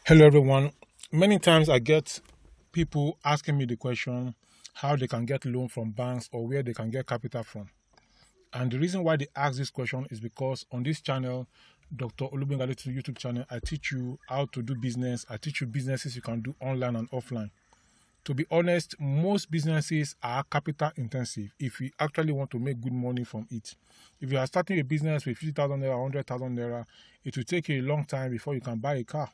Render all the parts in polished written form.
Hello, everyone. Many times I get people asking me the question how they can get loan from banks or where they can get capital from. And the reason why they ask this question is because on this channel, Dr. Olubengaletu YouTube channel, I teach you how to do business. I teach you businesses you can do online and offline. To be honest, most businesses are capital intensive if you actually want to make good money from it. If you are starting a business with 50,000 naira, 100,000 naira, it will take you a long time before you can buy a car.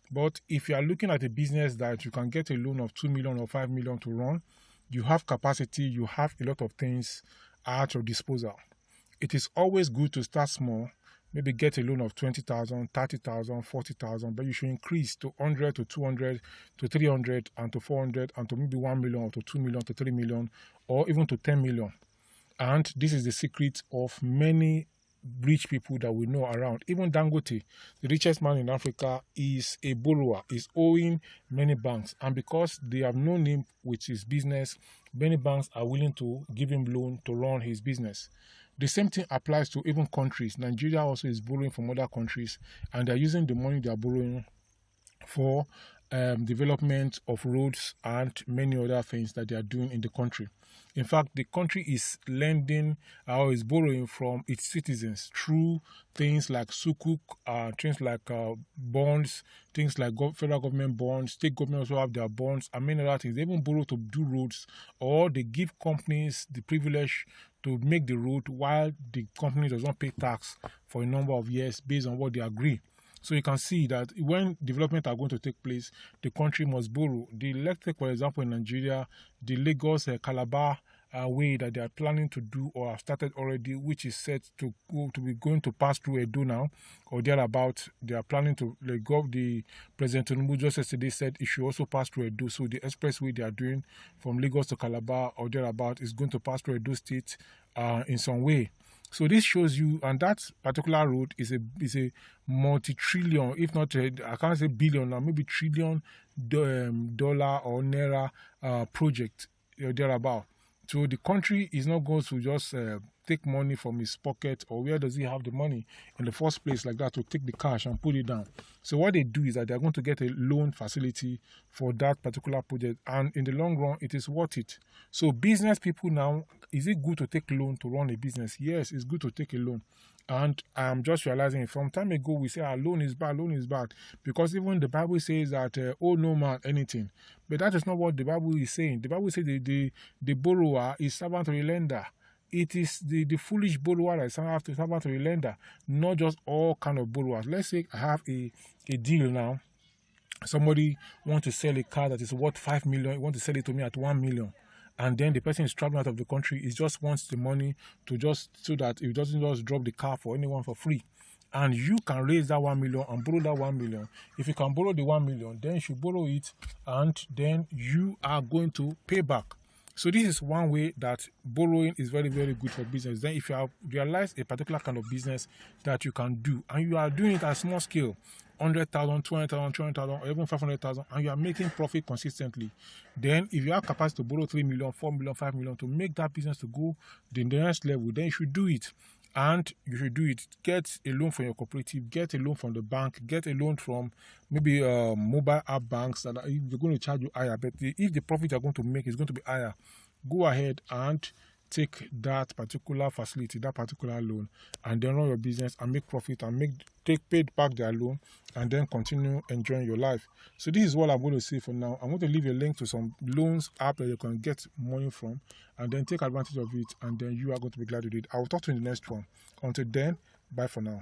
But if you are looking at a business that you can get a loan of 2 million or 5 million to run, you have capacity, you have a lot of things at your disposal. It is always good to start small, maybe get a loan of 20,000, 30,000, 40,000, but you should increase to 100 to 200 to 300 and to 400 and to maybe 1 million or to 2 million to 3 million or even to 10 million. And this is the secret of many rich people that we know around. Even Dangote, the richest man in Africa, is a borrower, is owing many banks. And because they have known him with his business, many banks are willing to give him loan to run his business. The same thing applies to even countries. Nigeria also is borrowing from other countries, and they're using the money they're borrowing for development of roads and many other things that they are doing in the country. In fact, the country is lending or is borrowing from its citizens through things like sukuk, things like bonds, things like federal government bonds. State governments also have their bonds and many other things. They even borrow to do roads, or they give companies the privilege to make the road while the company does not pay tax for a number of years based on what they agree. So you can see that when development are going to take place, the country must borrow. Let's take, for example, in Nigeria, the Lagos-Calabar way that they are planning to do or have started already, which is set to be going to pass through Edo now or thereabout. They are planning to the President Tinubu just yesterday said it should also pass through Edo. So the expressway they are doing from Lagos to Calabar or thereabout is going to pass through Edo State in some way. So this shows you, and that particular road is a multi-trillion, if not, I can't say billion now, maybe trillion dollar or naira project thereabout. So the country is not going to just take money from his pocket, or where does he have the money in the first place like that to take the cash and put it down. So what they do is that they're going to get a loan facility for that particular project, and in the long run, it is worth it. So business people now, is it good to take loan to run a business? Yes, it's good to take a loan. And I'm just realizing from time ago, we say loan is bad, because even the Bible says that owe no man anything. But that is not what the Bible is saying. The Bible says the borrower is servant to the lender. It is the foolish borrower that is servant to the lender, not just all kind of borrowers. Let's say I have a deal now. Somebody wants to sell a car that is worth 5 million, want to sell it to me at 1 million. And then the person is traveling out of the country. He just wants the money to so that he doesn't just drop the car for anyone for free. And you can raise that 1 million and borrow that 1 million. If you can borrow the 1 million, then you should borrow it, and then you are going to pay back. So this is one way that borrowing is very, very good for business. Then if you have realized a particular kind of business that you can do, and you are doing it at small scale, 100,000, 200,000, 300,000, or even 500,000, and you are making profit consistently, then if you have capacity to borrow 3 million, 4 million, 5 million to make that business to go the next level, then you should do it. And you should do it. Get a loan from your cooperative, get a loan from the bank, get a loan from maybe mobile app banks that they're going to charge you higher. But if the profit you're going to make is going to be higher, go ahead and take that particular facility, that particular loan, and then run your business and make profit and take paid back their loan, and then continue enjoying your life. So this is what I'm going to say for now. I'm going to leave a link to some loans app that you can get money from, and then take advantage of it, and then you are going to be glad you did. I will talk to you in the next one. Until then, bye for now.